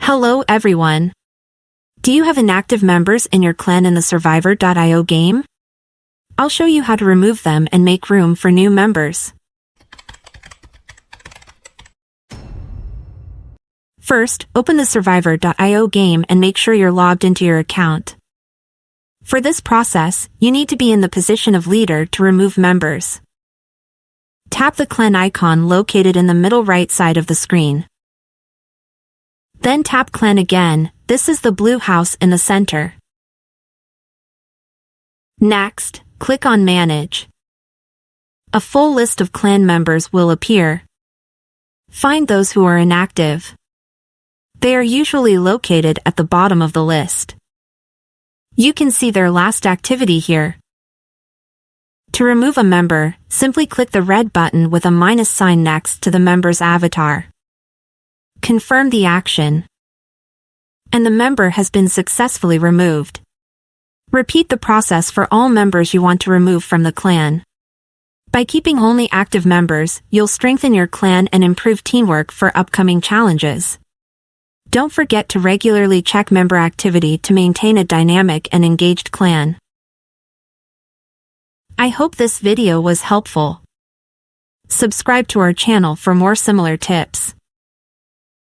Hello everyone. Do you have inactive members in your clan in the Survivor.io game? I'll show you how to remove them and make room for new members. First, open the Survivor.io game and make sure you're logged into your account. For this process, you need to be in the position of leader to remove members. Tap the clan icon located in the middle right side of the screen. Then tap clan again. This is the blue house in the center. Next, click on Manage. A full list of clan members will appear. Find those who are inactive. They are usually located at the bottom of the list. You can see their last activity here. To remove a member, simply click the red button with a minus sign next to the member's avatar. Confirm the action, and the member has been successfully removed. Repeat the process for all members you want to remove from the clan. By keeping only active members, you'll strengthen your clan and improve teamwork for upcoming challenges. Don't forget to regularly check member activity to maintain a dynamic and engaged clan. I hope this video was helpful. Subscribe to our channel for more similar tips.